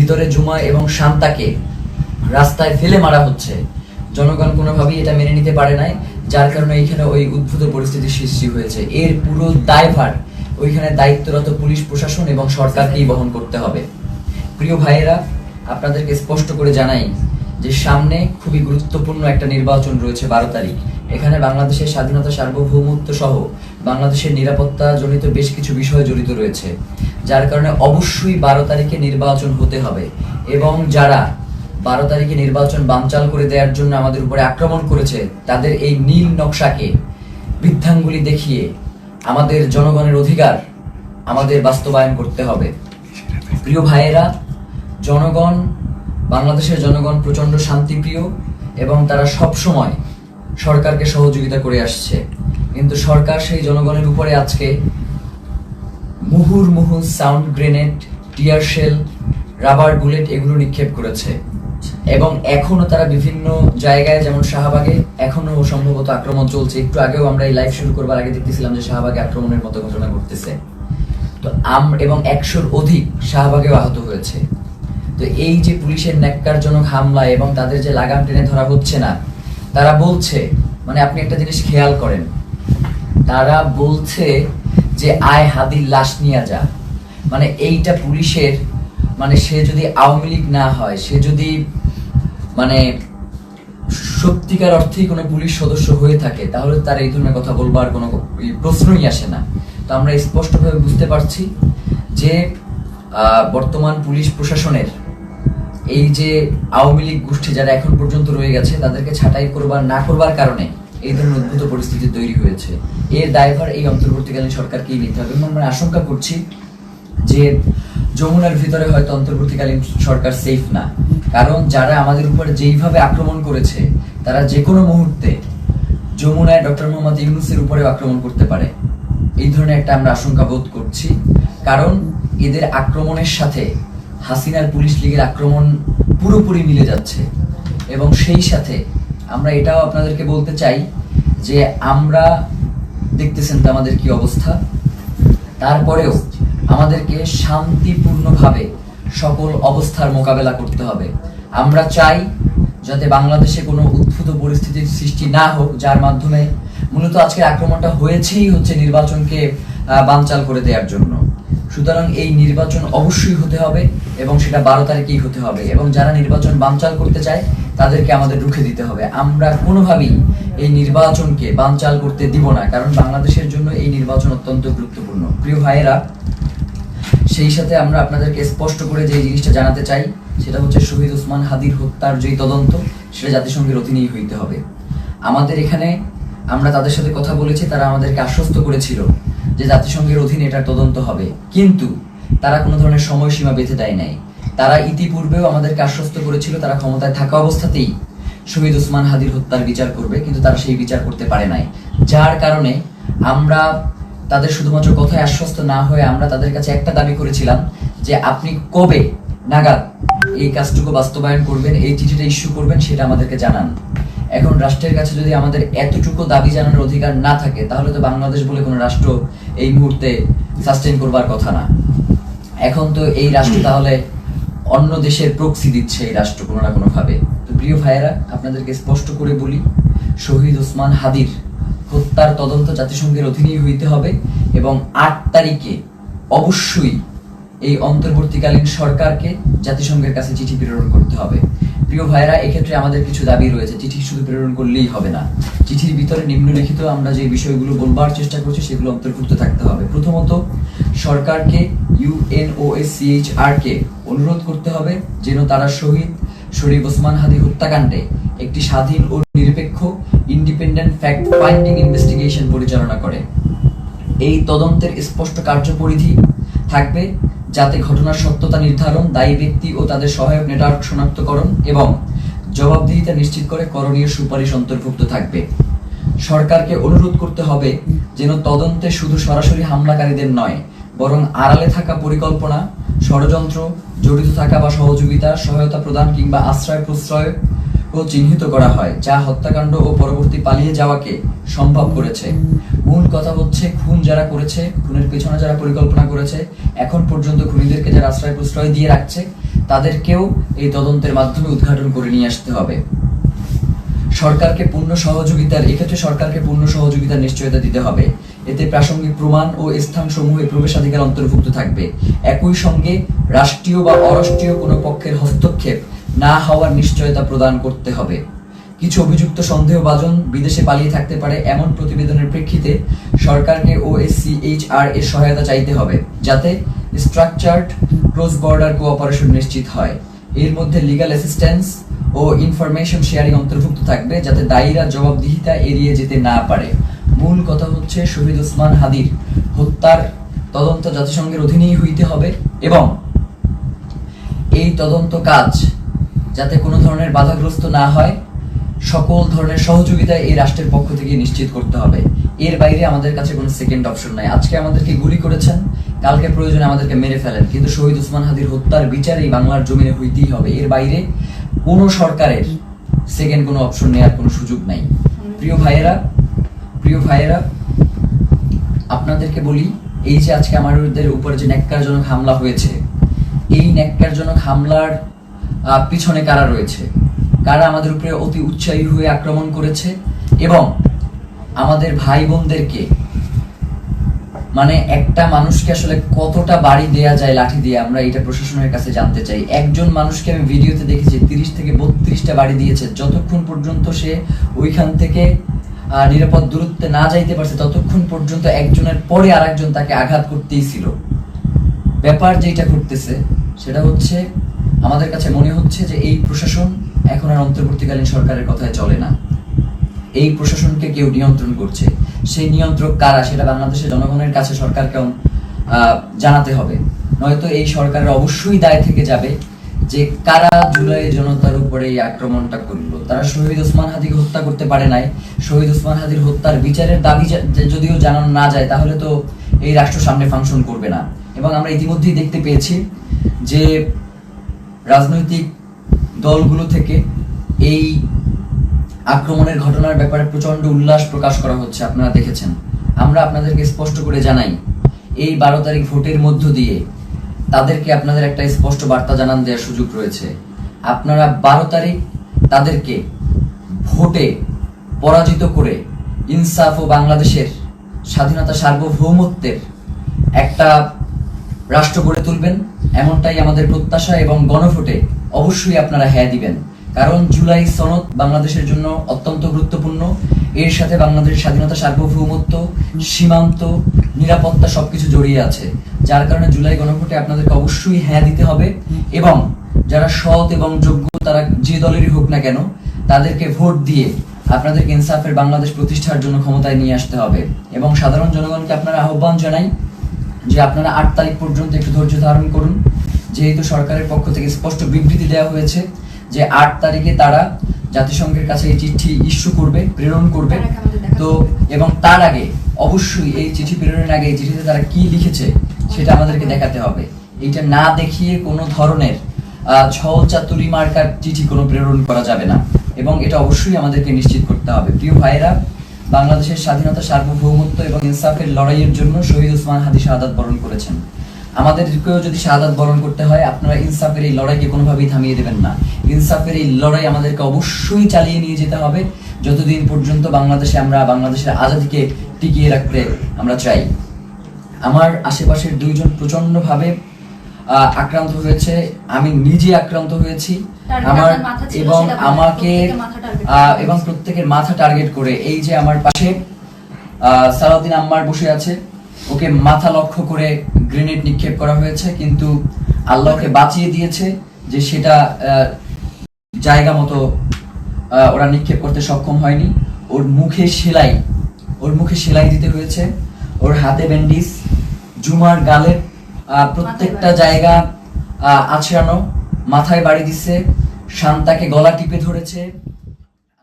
ভিতরে জুমা এবং শান্তাকে রাস্তায় ফেলে মারা হচ্ছে, জনগণ কোনোভাবেই এটা মেনে নিতে পারে নাই, যার কারণে এইখানে ওই উদ্ভূত পরিস্থিতির সৃষ্টি হয়েছে। এর পুরো দায়ভার ওইখানে দায়িত্বরত পুলিশ প্রশাসন এবং সরকারকেই বহন করতে হবে। প্রিয় ভাইয়েরা, আপনাদেরকে স্পষ্ট করে জানাই যে সামনে খুবই গুরুত্বপূর্ণ একটা নির্বাচন রয়েছে 12 তারিখ। এখানে বাংলাদেশের স্বাধীনতা, সার্বভৌমত্ব সহ বাংলাদেশের নিরাপত্তা জনিত বেশ কিছু বিষয় জড়িত রয়েছে, যার কারণে অবশ্যই 12 তারিখে নির্বাচন হতে হবে। এবং যারা 12 তারিখে নির্বাচন বানচাল করে দেওয়ার জন্য আমাদের উপরে আক্রমণ করেছে, তাদের এই নীল নকশাকে বৃদ্ধাঙ্গুলি দেখিয়ে আমাদের জনগণের অধিকার আমাদের বাস্তবায়ন করতে হবে। প্রিয় ভাইয়েরা, জনগণ, বাংলাদেশের জনগণ প্রচন্ড শান্তিপ্রিয় এবং তারা সব সময় সরকারকে সহযোগিতা করে আসছে, কিন্তু সরকার সেই জনগণের উপরে আজকে মুহুর্মুহু sound grenade, tear shell, rubber bullet এগুলো নিক্ষেপ করেছে। এবং এখনো তারা বিভিন্ন জায়গায়, যেমন শাহবাগে এখনো সম্ভবত আক্রমণ চলছে। একটু আগেও আমরা এই লাইভ শুরু করবার আগে দেখতেছিলাম যে শাহবাগে আক্রমণের মতো ঘটনা ঘটতেছে। তো এবং 100-র অধিক শাহবাগেও আহত হয়েছে। তো এই যে পুলিশের ন্যাক্কারজনক হামলা এবং তাদের যে লাগাম টেনে ধরা হচ্ছে না, তারা বলছে, মানে আপনি একটা জিনিস খেয়াল করেন, তারা বলছে যে আয় হাদির লাশ নিয়ে যা। মানে এইটা পুলিশের, মানে সে যদি আওয়ামী লীগ না হয়, সে যদি মানে সত্যিকার অর্থেই কোনো পুলিশ সদস্য হয়ে থাকে, তাহলে তার এই ধরনের কথা বলবার কোনো প্রশ্নই আসে না। তো আমরা স্পষ্টভাবে বুঝতে পারছি যে বর্তমান পুলিশ প্রশাসনের এই যে আওয়ামী লীগ গোষ্ঠী যারা এখন পর্যন্ত রয়ে গেছে, তাদেরকে ছাঁটাই করবার না করবার কারণে এই ধরনের উদ্ভূত পরিস্থিতি তৈরি হয়েছে। এর দায়ভার এই অন্তর্বর্তীকালীন সরকারকেই নিতে হবে। এবং আমরা আশঙ্কা করছি যে যমুনার ভিতরে হয়তো অন্তর্বর্তীকালীন সরকার সেফ না, কারণ যারা আমাদের উপরে যেইভাবে আক্রমণ করেছে, তারা যে কোনো মুহূর্তে যমুনায় ডক্টর মোহাম্মদ ইউনূসের উপরে আক্রমণ করতে পারে। এই ধরনের একটা আমরা আশঙ্কা বোধ করছি, কারণ এদের আক্রমণের সাথে হাসিনার পুলিশ লীগের আক্রমণ পুরোপুরি মিলে যাচ্ছে। এবং সেই সাথে আমরা এটাও আপনাদেরকে বলতে চাই যে আমরা দেখতেছেন তো আমাদের কি অবস্থা, তারপরেও আমাদেরকে শান্তিপূর্ণভাবে সকল অবস্থার মোকাবেলা করতে হবে। আমরা চাই যাতে বাংলাদেশে কোনো উদ্ভূত পরিস্থিতির সৃষ্টি না হোক, যার মাধ্যমে মূলত আজকের আক্রমণটা হয়েছেই হচ্ছে নির্বাচনকে বানচাল করে দেওয়ার জন্য। সুতরাং এই নির্বাচন অবশ্যই হতে হবে এবং সেটা 12 তারিখেই হতে হবে। এবং যারা নির্বাচন বানচাল করতে চায়, তাদেরকে আমাদের রুখে দিতে হবে। আমরা কোনোভাবেই এই নির্বাচনকে বানচাল করতে দিব না, কারণ বাংলাদেশের জন্য এই নির্বাচন অত্যন্ত গুরুত্বপূর্ণ। প্রিয় ভাইয়েরা, সেই সাথে আমরা আপনাদেরকে স্পষ্ট করে যে জিনিসটা জানাতে চাই, সেটা হচ্ছে শহীদ ওসমান হাদির হত্যার যেই তদন্ত, সেটা জাতিসংঘের অধীনেই হইতে হবে। আমাদের এখানে আমরা তাদের সাথে কথা বলেছি, তারা আমাদেরকে আশ্বস্ত করেছিল যে জাতিসংঘের অধীনে এটার তদন্ত হবে, কিন্তু তারা কোনো ধরনের সময়সীমা বেঁধে দেয় নাই। তারা ইতিপূর্বেও আমাদেরকে আশ্বস্ত করেছিল তারা ক্ষমতায় থাকা অবস্থাতেই শহীদ ওসমান হাদির হত্যার বিচার করবে, কিন্তু তারা সেই বিচার করতে পারে নাই। যার কারণে আমরা তাদের শুধুমাত্র কথায় আশ্বস্ত না হয়ে আমরা তাদের কাছে একটা দাবি করেছিলাম যে আপনি কবে নাগাদ এই কাজটুকু বাস্তবায়ন করবেন, এই চিঠিটা ইস্যু করবেন, সেটা আমাদেরকে জানান। এখন রাষ্ট্রের কাছে যদি আমাদের এতটুকু দাবি জানানোর অধিকার না থাকে, তাহলে তো বাংলাদেশ বলে কোনো রাষ্ট্র এই মুহূর্তে সাস্টেইন করবার কথা না। এখন তো এই রাষ্ট্র তাহলে অন্য দেশের প্রক্সি দিচ্ছে এই রাষ্ট্র কোনো না কোনো ভাবে। তো প্রিয় ভাইয়েরা, আপনাদেরকে স্পষ্ট করে বলি, শহীদ ওসমান হাদির হত্যার তদন্ত জাতিসংঘের অধীনেই হইতে হবে এবং 8 তারিখে অবশ্যই এই অন্তর্বর্তীকালীন সরকারকে জাতিসংঘের কাছে চিঠি প্রেরণ করতে হবে। প্রিয় ভাইয়েরা, এক্ষেত্রে আমাদের কিছু দাবি রয়েছে। চিঠি শুধু প্রেরণ করলেই হবে না, চিঠির ভিতরে নিম্নলিখিত আমরা যে বিষয়গুলো বলবার চেষ্টা করছি সেগুলো অন্তর্ভুক্ত থাকতে হবে। প্রথমত, সরকারকে UNOSCHR কে অনুরোধ করতে হবে যেন তারা শহীদ শরীফ ওসমান হাদি হত্যাকাণ্ডে একটি স্বাধীন ও নিরপেক্ষ ইন্ডিপেন্ডেন্ট ফ্যাক্ট ফাইন্ডিং ইনভেস্টিগেশন পরিচালনা করে। এই তদন্তের স্পষ্ট কার্যপরিধি থাকবে যাতে ঘটনার সত্যতা নির্ধারণ, দায়ী ব্যক্তি ও তাদের সহায়ক নেটওয়ার্ক শনাক্তকরণ এবং জবাবদিহিতা নিশ্চিত করে করণীয় সুপারিশ অন্তর্ভুক্ত থাকবে। সরকারকে অনুরোধ করতে হবে যেন তদন্তে শুধু সরাসরি হামলাকারীদের নয়, বরং আড়ালে থাকা পরিকল্পনা, ষড়যন্ত্র, জড়িত থাকা বা সহযোগিতা, সহায়তা প্রদান কিংবা আশ্রয় প্রশ্রয় ও চিহ্নিত করা হয়, যা হত্যাকাণ্ড ও পরবর্তী পালিয়ে যাওয়াকে সম্ভব করেছে। মূল কথা হচ্ছে, খুন যারা করেছে, খুনের পেছনে যারা পরিকল্পনা করেছে, এখন পর্যন্ত খুনিদেরকে যারা আশ্রয় প্রশ্রয় দিয়ে রাখছে, তাদেরকেও এই তদন্তের মাধ্যমে উদ্ঘাটন করে নিয়ে আসতে হবে। সরকারকে পূর্ণ সহযোগিতার নিশ্চয়তা দিতে হবে। এতে প্রাসঙ্গিক প্রমাণ ও স্থানসমূহে প্রবেশাধিকার অন্তর্ভুক্ত থাকবে। একই সঙ্গে রাষ্ট্রীয় বা অরাষ্ট্রীয় কোনো পক্ষের হস্তক্ষেপ না হওয়ার নিশ্চয়তা প্রদান করতে হবে। কিছু অভিযুক্ত সন্দেহভাজন বিদেশে পালিয়ে থাকতে পারে এমন প্রতিবেদনের প্রেক্ষিতে সরকারকে OSCHR এর সহায়তা চাইতে হবে, যাতে স্ট্রাকচার্ড ক্রস বর্ডার কোঅপারেশন নিশ্চিত হয়। এর মধ্যে লিগ্যাল অ্যাসিস্ট্যান্স ও ইনফরমেশন শেয়ারিং অন্তর্ভুক্ত থাকবে, যাতে দায়ীরা জবাবদিহিতা এড়িয়ে যেতে না পারে। মূল কথা হচ্ছে শহীদ ওসমান হাদির হত্যার তদন্ত জাতিসংঘের অধীনেই হইতে হবে এবং এই তদন্ত কাজ যাতে কোনো ধরনের বাধাগ্রস্ত না হয়, সকল ধরনের সহযোগিতা এই রাষ্ট্রের পক্ষ থেকে নিশ্চিত করতে হবে। এর বাইরে আমাদের কাছে কোনো সেকেন্ড অপশন নাই। আজকে আমাদেরকে গুলি করেছেন, কালকে প্রয়োজনে আমাদেরকে মেরে ফেলেন, কিন্তু শহীদ ওসমান হাদির হত্যার বিচার এই বাংলার জমিনে হইতেই হবে। এর বাইরে কোনো সরকারের সেকেন্ড কোনো অপশন নেওয়ার কোনো সুযোগ নাই। প্রিয় ভাইয়েরা, আপনাদেরকে বলি, এই যে আজকে আমাদের উপরে যে ন্যাক্কারজনক হামলা হয়েছে, এই ন্যাক্কারজনক হামলার পিছনে কারা রয়েছে, কারা আমাদের উপরে অতি উৎসাহী হয়ে আক্রমণ করেছে এবং আমাদের ভাই বোনদেরকে, মানে একটা মানুষকে আসলে কতটা বাড়ি দেয়া যায় লাঠি দিয়ে, আমরা এটা প্রশাসনের কাছে জানতে চাই। একজন মানুষকে আমি ভিডিওতে দেখেছি 30 থেকে 32টা বাড়ি দিয়েছে। যতক্ষণ পর্যন্ত সে ওইখান থেকে নিরাপদ দূরত্বে না যাইতে পারছে, ততক্ষণ পর্যন্ত একজনের পরে আরেকজন তাকে আঘাত করতেই ছিল। ব্যাপার যেটা করতেছে সেটা হচ্ছে, আমাদের কাছে মনে হচ্ছে যে এই প্রশাসন এখন আর অন্তর্বর্তীকালীন সরকারের কথায় চলে না। এই প্রশাসনকে কেউ নিয়ন্ত্রণ করছে। সেই নিয়ন্ত্রক কারা সেটা বাংলাদেশের জনগণের কাছে সরকারকে জানাতে হবে, নয়তো এই সরকারের অবশ্যই দায় থেকে যাবে যে কারা জুলাই জনতার উপরে এই আক্রমণটা করলো। তারা শহীদ ওসমান হাদিকে হত্যা করতে পারে নাই। শহীদ ওসমান হাদির হত্যার বিচারের দাবি যদিও জানানো না যায়, তাহলে তো এই রাষ্ট্র সামনে ফাংশন করবে না। এবং আমরা ইতিমধ্যেই দেখতে পেয়েছি যে রাজনৈতিক দলগুলো থেকে এই আক্রমণের ঘটনার ব্যাপারে প্রচন্ড উল্লাস প্রকাশ করা হচ্ছে, আপনারা দেখেছেন। আমরা আপনাদেরকে স্পষ্ট করে জানাই, এই 12 তারিখ ভোটের মধ্য দিয়ে তাদেরকে আপনাদের একটা স্পষ্ট বার্তা জানান দেওয়ার সুযোগ রয়েছে। আপনারা 12 তারিখ তাদেরকে ভোটে পরাজিত করে ইনসাফ ও বাংলাদেশের স্বাধীনতা সার্বভৌমত্বের একটা রাষ্ট্র গড়ে তুলবেন, এমনটাই আমাদের প্রত্যাশা। এবং গণভোটে অবশ্যই আপনারা হ্যাঁ দিবেন, কারণ জুলাই সনদ বাংলাদেশের জন্য অত্যন্ত গুরুত্বপূর্ণ। এর সাথে বাংলাদেশের স্বাধীনতা সার্বভৌমত্ব, সীমান্ত, নিরাপত্তা সবকিছু জড়িয়ে আছে। যার কারণে জুলাই গণভোটে আপনাদেরকে অবশ্যই হ্যাঁ দিতে হবে এবং যারা সৎ এবং যোগ্য, তারা যে দলেরই হোক না কেন, তাদেরকে ভোট দিয়ে আপনাদেরকে ইনসাফের বাংলাদেশ প্রতিষ্ঠার জন্য ক্ষমতায় নিয়ে আসতে হবে। এবং সাধারণ জনগণকে আপনারা আহ্বান জানাই যে আপনারা 8 তারিখ পর্যন্ত একটু ধৈর্য ধারণ করুন, যেহেতু সরকারের পক্ষ থেকে স্পষ্ট বিবৃতি দেওয়া হয়েছে যে 8 তারিখে তারা জাতিসংঘের কাছে এই চিঠি প্রেরণ করবে। তো এবং তার আগে অবশ্যই এই চিঠি প্রেরণের আগে এই চিঠিতে তারা কি লিখেছে সেটা আমাদেরকে দেখাতে হবে। এটা না দেখিয়ে কোনো ধরনের ছল চাতুরি মার্কার চিঠি কোনো প্রেরণ করা যাবে না এবং এটা অবশ্যই আমাদেরকে নিশ্চিত করতে হবে। প্রিয় ভাইয়েরা, বাংলাদেশের স্বাধীনতা সার্বভৌমত্ব এবং ইনসাফের লড়াইয়ের জন্য শহীদ ওসমান হাদি শাহাদাত বরণ করেছেন। আমাদেরকেও যদি শাহাদাত বরণ করতে হয়, আপনারা ইনসাফের এই লড়াইকে কোনোভাবেই থামিয়ে দেবেন না। ইনসাফের এই লড়াই আমাদেরকে অবশ্যই চালিয়ে নিয়ে যেতে হবে যতদিন পর্যন্ত আমরা বাংলাদেশের আজাদীকে টিকিয়ে রাখতে আমরা চাই। আমার আশেপাশের 2 জন প্রচন্ডভাবে আক্রান্ত হয়েছে, আমি নিজে আক্রান্ত হয়েছি। আমার এবং আমাকে এবং প্রত্যেকের মাথা টার্গেট করে, এই যে আমার পাশে সালাউদ্দিন আম্মার বসে আছে, ওকে মাথা লক্ষ্য করে গ্রেনেড নিক্ষেপ করা হয়েছে, কিন্তু আল্লাহকে বাঁচিয়ে দিয়েছে যে সেটা জায়গা মতো ওরা নিক্ষেপ করতে সক্ষম হয়নি। ওর মুখে সেলাই দিতে হয়েছে, ওর হাতে ব্যান্ডিজ, জুমার গালের প্রত্যেকটা জায়গা আছড়ানো, মাথায় বাড়ি দিচ্ছে, শান্তাকে গলা টিপে ধরেছে।